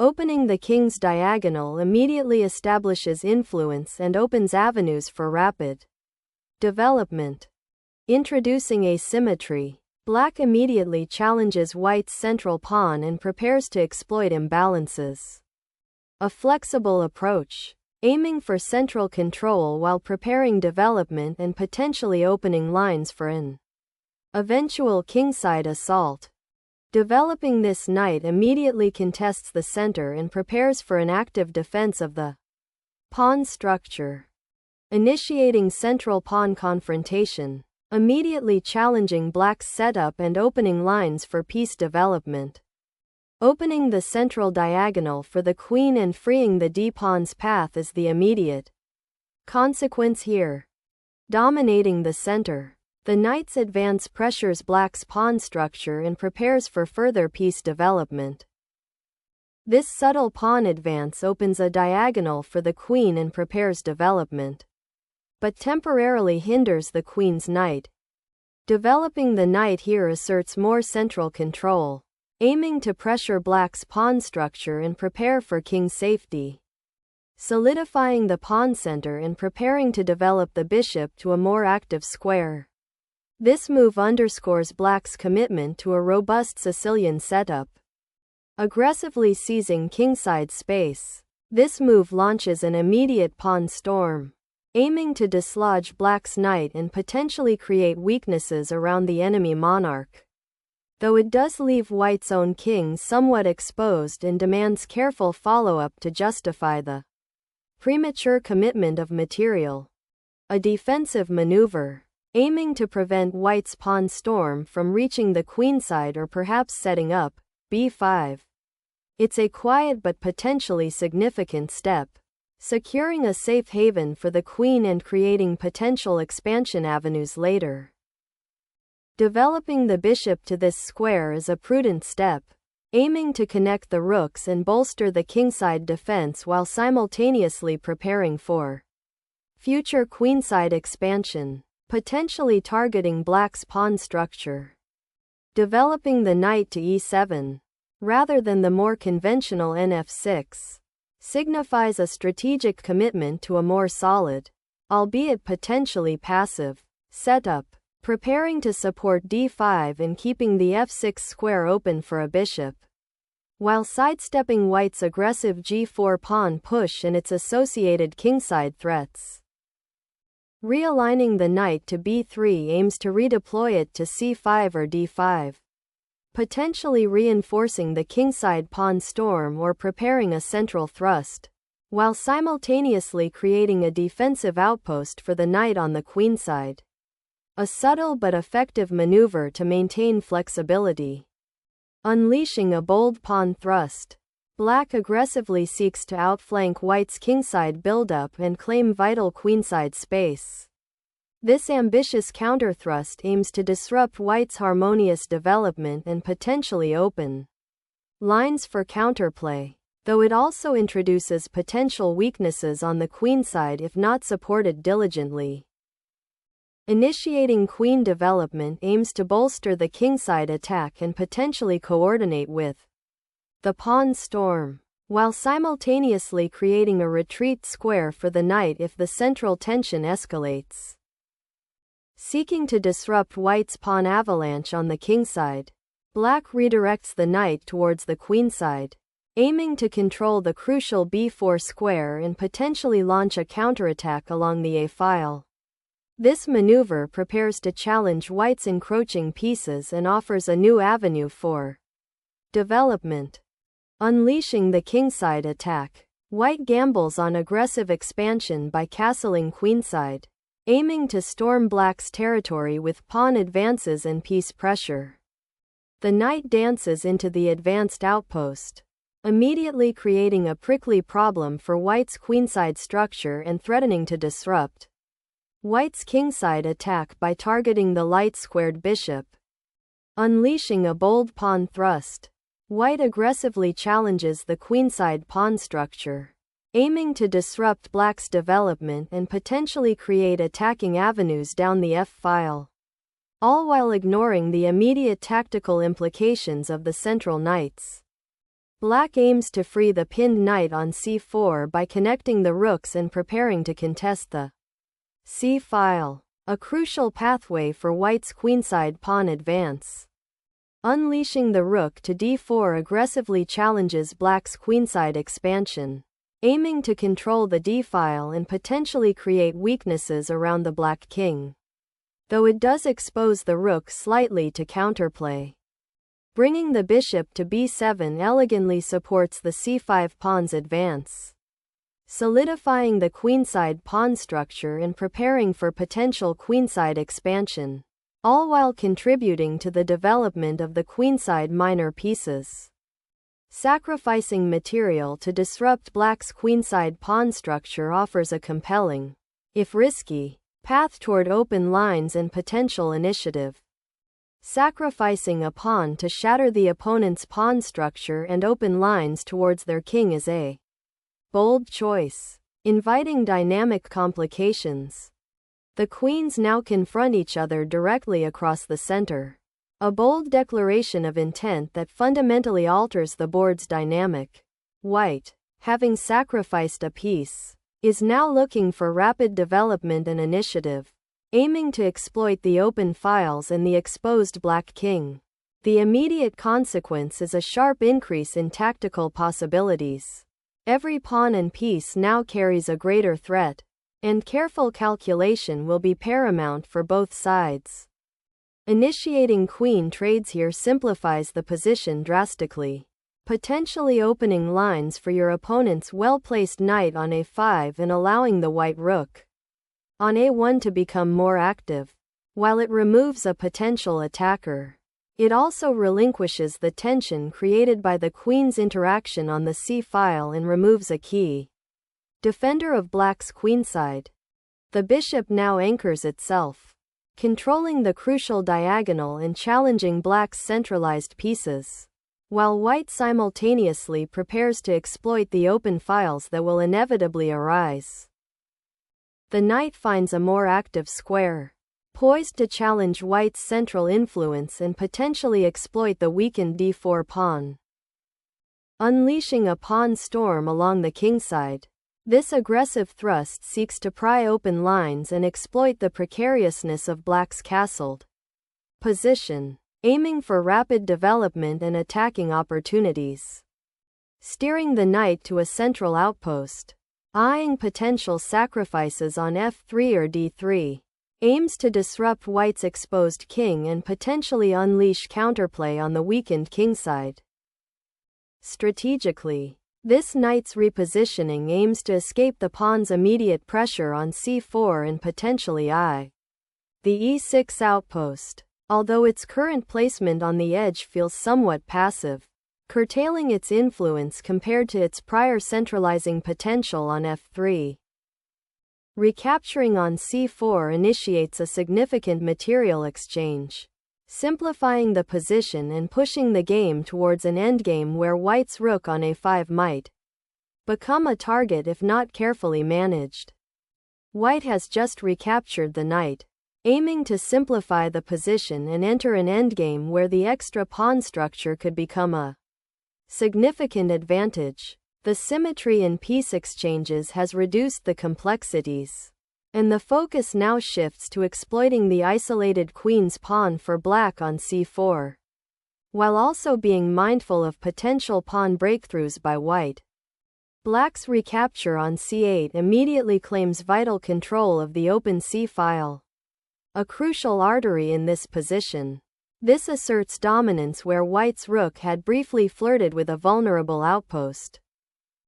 Opening the king's diagonal immediately establishes influence and opens avenues for rapid development. Introducing asymmetry. Black immediately challenges white's central pawn and prepares to exploit imbalances. A flexible approach. Aiming for central control while preparing development and potentially opening lines for an eventual kingside assault. Developing this knight immediately contests the center and prepares for an active defense of the pawn structure. Initiating central pawn confrontation. Immediately challenging black's setup and opening lines for piece development. Opening the central diagonal for the queen and freeing the d-pawn's path is the immediate consequence here. Dominating the center. The knight's advance pressures black's pawn structure and prepares for further piece development. This subtle pawn advance opens a diagonal for the queen and prepares development, but temporarily hinders the queen's knight. Developing the knight here asserts more central control, aiming to pressure black's pawn structure and prepare for king's safety. Solidifying the pawn center and preparing to develop the bishop to a more active square. This move underscores black's commitment to a robust Sicilian setup. Aggressively seizing kingside space. This move launches an immediate pawn storm, aiming to dislodge black's knight and potentially create weaknesses around the enemy monarch. Though it does leave white's own king somewhat exposed and demands careful follow-up to justify the premature commitment of material. A defensive maneuver, aiming to prevent white's pawn storm from reaching the queenside or perhaps setting up b5. It's a quiet but potentially significant step, securing a safe haven for the queen and creating potential expansion avenues later. Developing the bishop to this square is a prudent step, aiming to connect the rooks and bolster the kingside defense while simultaneously preparing for future queenside expansion, potentially targeting black's pawn structure. Developing the knight to e7, rather than the more conventional nf6, signifies a strategic commitment to a more solid, albeit potentially passive, setup, preparing to support d5 and keeping the f6 square open for a bishop, while sidestepping white's aggressive g4 pawn push and its associated kingside threats. Realigning the knight to b3 aims to redeploy it to c5 or d5, potentially reinforcing the kingside pawn storm or preparing a central thrust, while simultaneously creating a defensive outpost for the knight on the queenside. A subtle but effective maneuver to maintain flexibility. Unleashing a bold pawn thrust. Black aggressively seeks to outflank white's kingside buildup and claim vital queenside space. This ambitious counterthrust aims to disrupt white's harmonious development and potentially open lines for counterplay, though it also introduces potential weaknesses on the queenside if not supported diligently. Initiating queen development aims to bolster the kingside attack and potentially coordinate with the pawn storm, while simultaneously creating a retreat square for the knight if the central tension escalates. Seeking to disrupt white's pawn avalanche on the kingside, black redirects the knight towards the queenside, aiming to control the crucial b4 square and potentially launch a counterattack along the a-file. This maneuver prepares to challenge white's encroaching pieces and offers a new avenue for development. Unleashing the kingside attack. White gambles on aggressive expansion by castling queenside, aiming to storm black's territory with pawn advances and piece pressure. The knight dances into the advanced outpost, immediately creating a prickly problem for white's queenside structure and threatening to disrupt white's kingside attack by targeting the light-squared bishop. Unleashing a bold pawn thrust. White aggressively challenges the queenside pawn structure, aiming to disrupt black's development and potentially create attacking avenues down the f-file, all while ignoring the immediate tactical implications of the central knights. Black aims to free the pinned knight on c4 by connecting the rooks and preparing to contest the c-file, a crucial pathway for white's queenside pawn advance. Unleashing the rook to d4 aggressively challenges black's queenside expansion, aiming to control the d-file and potentially create weaknesses around the black king, though it does expose the rook slightly to counterplay. Bringing the bishop to b7 elegantly supports the c5 pawn's advance, solidifying the queenside pawn structure and preparing for potential queenside expansion, all while contributing to the development of the queenside minor pieces. Sacrificing material to disrupt black's queenside pawn structure offers a compelling, if risky, path toward open lines and potential initiative. Sacrificing a pawn to shatter the opponent's pawn structure and open lines towards their king is a bold choice, inviting dynamic complications. The queens now confront each other directly across the center, a bold declaration of intent that fundamentally alters the board's dynamic. White, having sacrificed a piece, is now looking for rapid development and initiative, aiming to exploit the open files and the exposed black king. The immediate consequence is a sharp increase in tactical possibilities. Every pawn and piece now carries a greater threat, and careful calculation will be paramount for both sides. Initiating queen trades here simplifies the position drastically, potentially opening lines for your opponent's well-placed knight on a5 and allowing the white rook on a1 to become more active. While it removes a potential attacker, it also relinquishes the tension created by the queen's interaction on the c-file and removes a key defender of black's queenside. The bishop now anchors itself, controlling the crucial diagonal and challenging black's centralized pieces, while white simultaneously prepares to exploit the open files that will inevitably arise. The knight finds a more active square, poised to challenge white's central influence and potentially exploit the weakened d4 pawn. Unleashing a pawn storm along the kingside, this aggressive thrust seeks to pry open lines and exploit the precariousness of black's castled position, aiming for rapid development and attacking opportunities. Steering the knight to a central outpost, eyeing potential sacrifices on f3 or d3, aims to disrupt white's exposed king and potentially unleash counterplay on the weakened kingside. Strategically, this knight's repositioning aims to escape the pawn's immediate pressure on c4 and potentially the e6 outpost, although its current placement on the edge feels somewhat passive, curtailing its influence compared to its prior centralizing potential on f3. Recapturing on c4 initiates a significant material exchange, simplifying the position and pushing the game towards an endgame where white's rook on a5 might become a target if not carefully managed. White has just recaptured the knight, aiming to simplify the position and enter an endgame where the extra pawn structure could become a significant advantage. The symmetry in piece exchanges has reduced the complexities, and the focus now shifts to exploiting the isolated queen's pawn for black on c4, while also being mindful of potential pawn breakthroughs by white. Black's recapture on c8 immediately claims vital control of the open c-file, a crucial artery in this position. This asserts dominance where white's rook had briefly flirted with a vulnerable outpost,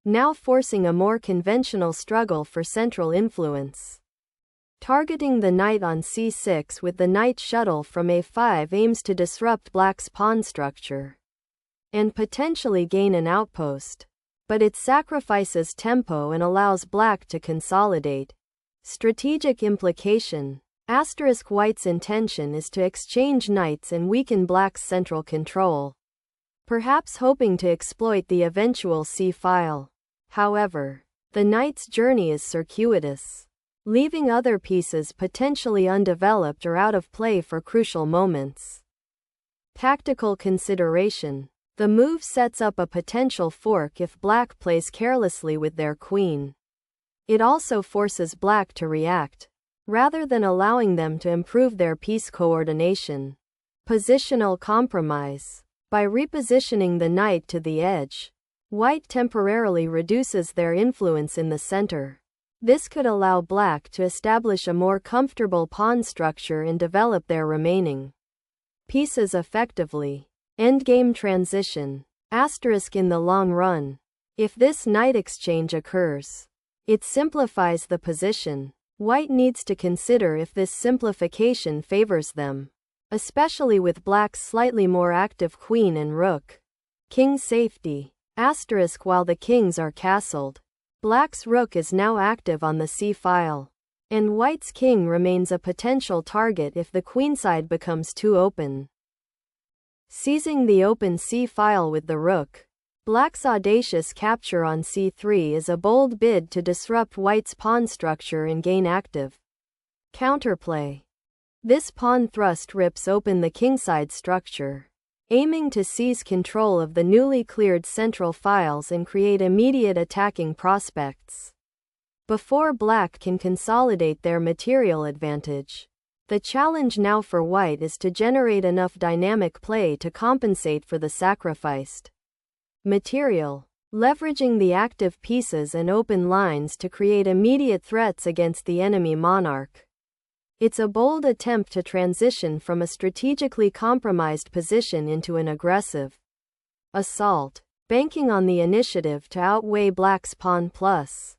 now forcing a more conventional struggle for central influence. Targeting the knight on c6 with the knight shuttle from a5 aims to disrupt black's pawn structure and potentially gain an outpost, but it sacrifices tempo and allows black to consolidate. Strategic implication. White's intention is to exchange knights and weaken black's central control, perhaps hoping to exploit the eventual c-file. However, the knight's journey is circuitous, leaving other pieces potentially undeveloped or out of play for crucial moments. Tactical consideration. The move sets up a potential fork if black plays carelessly with their queen. It also forces black to react, rather than allowing them to improve their piece coordination. Positional compromise. By repositioning the knight to the edge, white temporarily reduces their influence in the center. This could allow black to establish a more comfortable pawn structure and develop their remaining pieces effectively. Endgame transition. Asterisk in the long run. If this knight exchange occurs, it simplifies the position. White needs to consider if this simplification favors them, especially with black's slightly more active queen and rook. King safety. Asterisk while the kings are castled, black's rook is now active on the c-file, and white's king remains a potential target if the queenside becomes too open. Seizing the open c-file with the rook, black's audacious capture on c3 is a bold bid to disrupt white's pawn structure and gain active counterplay. This pawn thrust rips open the kingside structure, aiming to seize control of the newly cleared central files and create immediate attacking prospects before black can consolidate their material advantage. The challenge now for white is to generate enough dynamic play to compensate for the sacrificed material, leveraging the active pieces and open lines to create immediate threats against the enemy monarch. It's a bold attempt to transition from a strategically compromised position into an aggressive assault, banking on the initiative to outweigh black's pawn plus.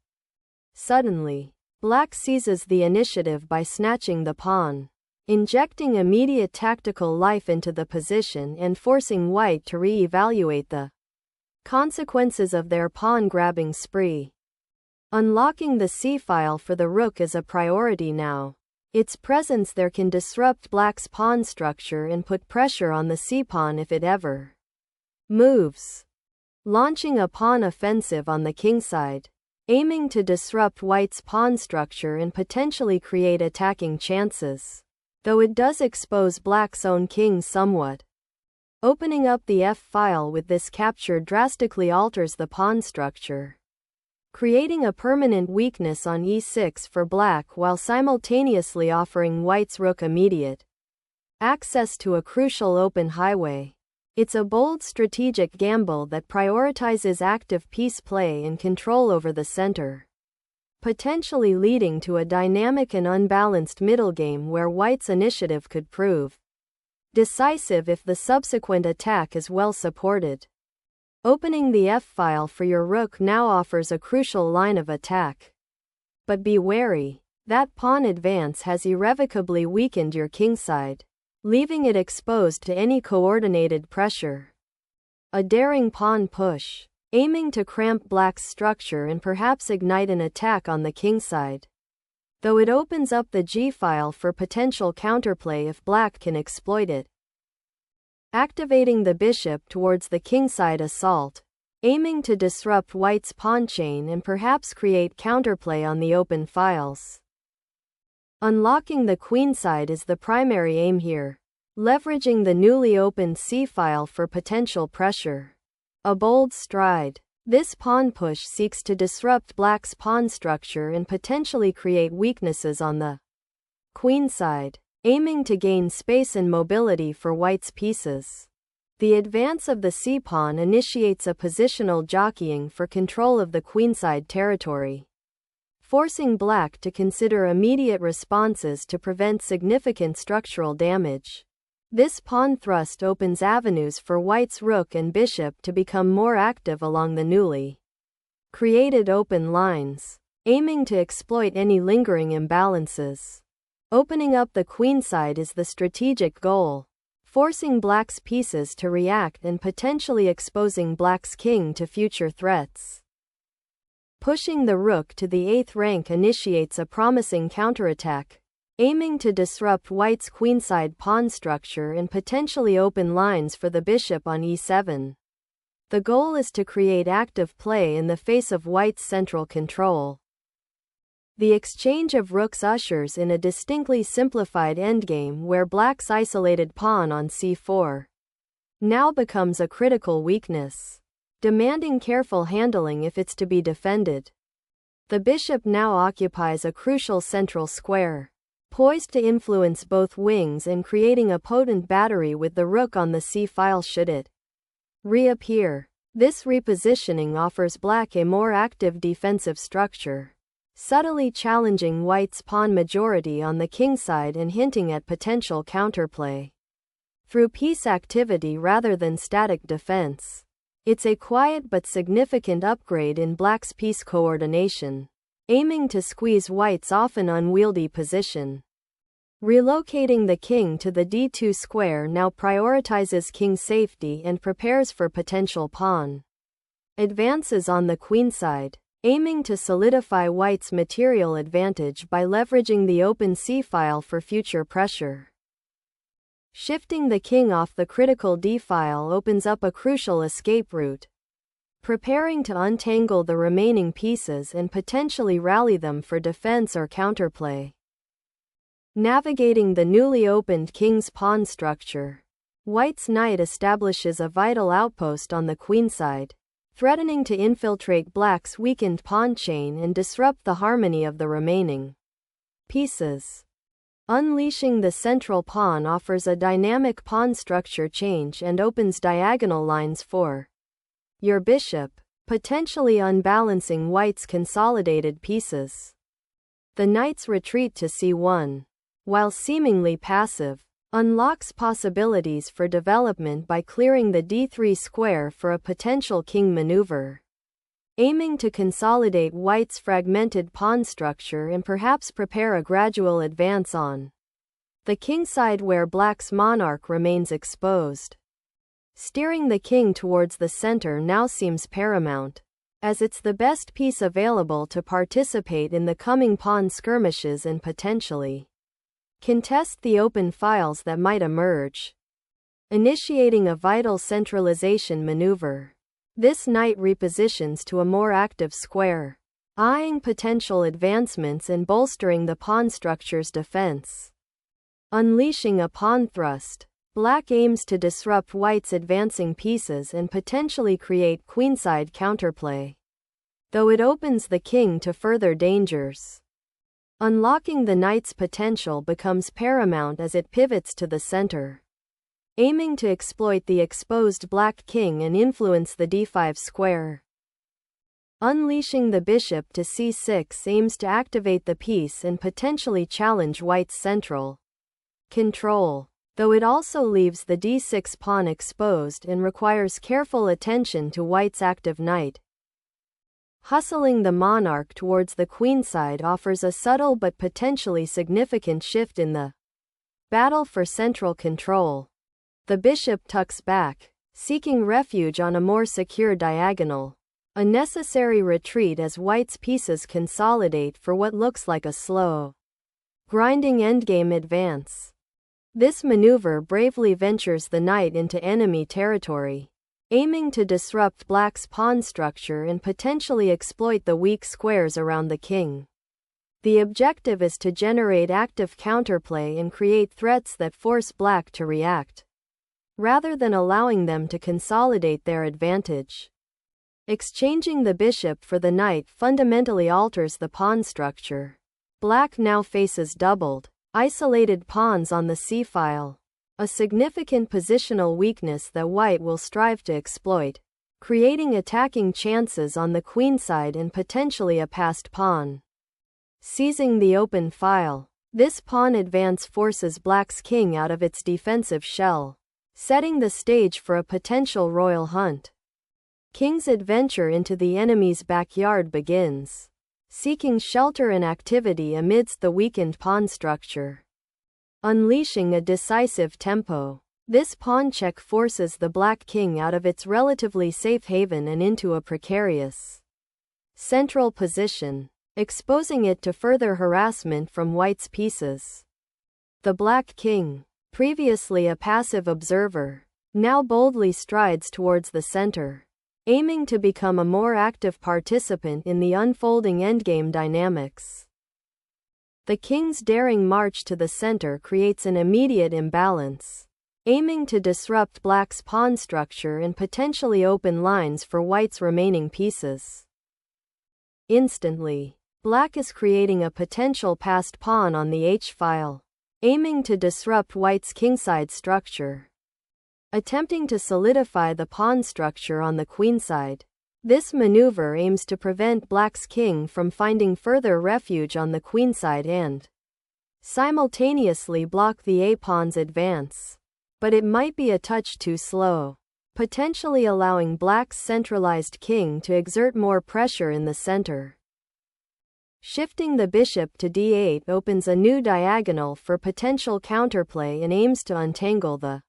Suddenly, black seizes the initiative by snatching the pawn, injecting immediate tactical life into the position and forcing white to re-evaluate the consequences of their pawn-grabbing spree. Unlocking the c-file for the rook is a priority now. Its presence there can disrupt black's pawn structure and put pressure on the c-pawn if it ever moves. Launching a pawn offensive on the kingside, aiming to disrupt white's pawn structure and potentially create attacking chances, though it does expose black's own king somewhat. Opening up the f-file with this capture drastically alters the pawn structure, creating a permanent weakness on e6 for black while simultaneously offering white's rook immediate access to a crucial open highway. It's a bold strategic gamble that prioritizes active piece play and control over the center, potentially leading to a dynamic and unbalanced middle game where white's initiative could prove decisive if the subsequent attack is well supported. Opening the f-file for your rook now offers a crucial line of attack. But be wary, that pawn advance has irrevocably weakened your kingside, leaving it exposed to any coordinated pressure. A daring pawn push, aiming to cramp black's structure and perhaps ignite an attack on the kingside, though it opens up the g-file for potential counterplay if black can exploit it. Activating the bishop towards the kingside assault, aiming to disrupt white's pawn chain and perhaps create counterplay on the open files. Unlocking the queenside is the primary aim here, leveraging the newly opened c-file for potential pressure. A bold stride. This pawn push seeks to disrupt black's pawn structure and potentially create weaknesses on the queenside, aiming to gain space and mobility for white's pieces. The advance of the c-pawn initiates a positional jockeying for control of the queenside territory, forcing black to consider immediate responses to prevent significant structural damage. This pawn thrust opens avenues for white's rook and bishop to become more active along the newly created open lines, aiming to exploit any lingering imbalances. Opening up the queenside is the strategic goal, forcing black's pieces to react and potentially exposing black's king to future threats. Pushing the rook to the 8th rank initiates a promising counterattack, aiming to disrupt white's queenside pawn structure and potentially open lines for the bishop on e7. The goal is to create active play in the face of white's central control. The exchange of rooks ushers in a distinctly simplified endgame where black's isolated pawn on c4 now becomes a critical weakness, demanding careful handling if it's to be defended. The bishop now occupies a crucial central square, poised to influence both wings and creating a potent battery with the rook on the c-file should it reappear. This repositioning offers black a more active defensive structure, subtly challenging white's pawn majority on the kingside and hinting at potential counterplay through piece activity rather than static defense. It's a quiet but significant upgrade in black's piece coordination, aiming to squeeze white's often unwieldy position. Relocating the king to the d2 square now prioritizes king safety and prepares for potential pawn advances on the queenside, aiming to solidify white's material advantage by leveraging the open c-file for future pressure. Shifting the king off the critical d-file opens up a crucial escape route, preparing to untangle the remaining pieces and potentially rally them for defense or counterplay. Navigating the newly opened king's pawn structure, white's knight establishes a vital outpost on the queenside, threatening to infiltrate black's weakened pawn chain and disrupt the harmony of the remaining pieces. Unleashing the central pawn offers a dynamic pawn structure change and opens diagonal lines for your bishop, potentially unbalancing white's consolidated pieces. The knight's retreat to c1, while seemingly passive, unlocks possibilities for development by clearing the d3 square for a potential king maneuver, aiming to consolidate white's fragmented pawn structure and perhaps prepare a gradual advance on the kingside where black's monarch remains exposed. Steering the king towards the center now seems paramount, as it's the best piece available to participate in the coming pawn skirmishes and potentially contest the open files that might emerge. Initiating a vital centralization maneuver, this knight repositions to a more active square, eyeing potential advancements and bolstering the pawn structure's defense. Unleashing a pawn thrust, black aims to disrupt white's advancing pieces and potentially create queenside counterplay, though it opens the king to further dangers. Unlocking the knight's potential becomes paramount as it pivots to the center, aiming to exploit the exposed black king and influence the d5 square. Unleashing the bishop to c6 aims to activate the piece and potentially challenge white's central control, though it also leaves the d6 pawn exposed and requires careful attention to white's active knight. Hustling the monarch towards the queenside offers a subtle but potentially significant shift in the battle for central control. The bishop tucks back, seeking refuge on a more secure diagonal, a necessary retreat as white's pieces consolidate for what looks like a slow, grinding endgame advance. This maneuver bravely ventures the knight into enemy territory, aiming to disrupt black's pawn structure and potentially exploit the weak squares around the king. The objective is to generate active counterplay and create threats that force black to react, rather than allowing them to consolidate their advantage. Exchanging the bishop for the knight fundamentally alters the pawn structure. Black now faces doubled, isolated pawns on the c-file, a significant positional weakness that white will strive to exploit, creating attacking chances on the queenside and potentially a passed pawn. Seizing the open file, this pawn advance forces black's king out of its defensive shell, setting the stage for a potential royal hunt. King's adventure into the enemy's backyard begins, seeking shelter and activity amidst the weakened pawn structure. Unleashing a decisive tempo, this pawn check forces the black king out of its relatively safe haven and into a precarious central position, exposing it to further harassment from white's pieces. The black king, previously a passive observer, now boldly strides towards the center, aiming to become a more active participant in the unfolding endgame dynamics. The king's daring march to the center creates an immediate imbalance, aiming to disrupt black's pawn structure and potentially open lines for white's remaining pieces. Instantly, black is creating a potential passed pawn on the h-file, aiming to disrupt white's kingside structure. Attempting to solidify the pawn structure on the queenside, this maneuver aims to prevent black's king from finding further refuge on the queenside and simultaneously block the a-pawn's advance. But it might be a touch too slow, potentially allowing black's centralized king to exert more pressure in the center. Shifting the bishop to d8 opens a new diagonal for potential counterplay and aims to untangle the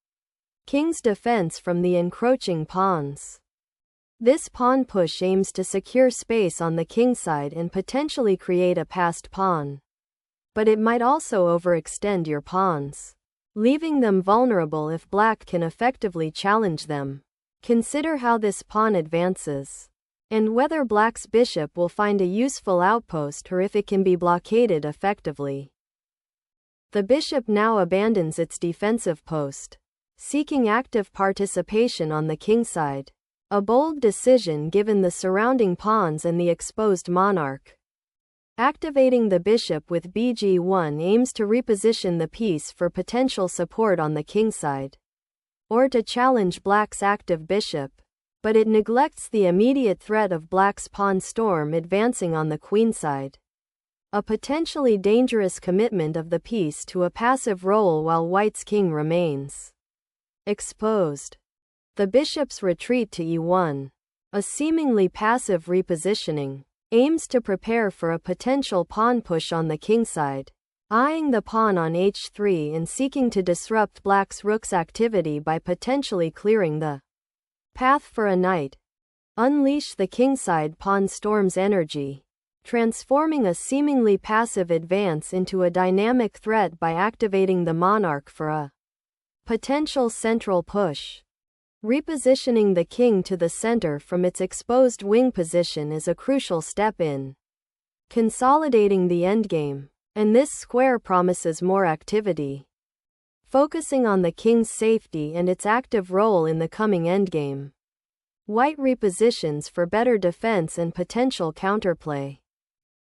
king's defense from the encroaching pawns. This pawn push aims to secure space on the kingside and potentially create a passed pawn. But it might also overextend your pawns, leaving them vulnerable if black can effectively challenge them. Consider how this pawn advances, and whether black's bishop will find a useful outpost or if it can be blockaded effectively. The bishop now abandons its defensive post, seeking active participation on the kingside. A bold decision given the surrounding pawns and the exposed monarch. Activating the bishop with bg1 aims to reposition the piece for potential support on the kingside, or to challenge black's active bishop, but it neglects the immediate threat of black's pawn storm advancing on the queenside. A potentially dangerous commitment of the piece to a passive role while white's king remains exposed. The bishop's retreat to e1, a seemingly passive repositioning, aims to prepare for a potential pawn push on the kingside, eyeing the pawn on h3 and seeking to disrupt black's rook's activity by potentially clearing the path for a knight. Unleash the kingside pawn storm's energy, transforming a seemingly passive advance into a dynamic threat by activating the monarch for a potential central push. Repositioning the king to the center from its exposed wing position is a crucial step in consolidating the endgame, and this square promises more activity, focusing on the king's safety and its active role in the coming endgame. White repositions for better defense and potential counterplay.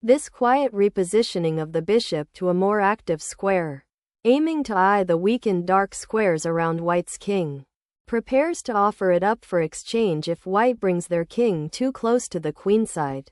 This quiet repositioning of the bishop to a more active square, aiming to eye the weakened dark squares around white's king, prepares to offer it up for exchange if white brings their king too close to the queenside.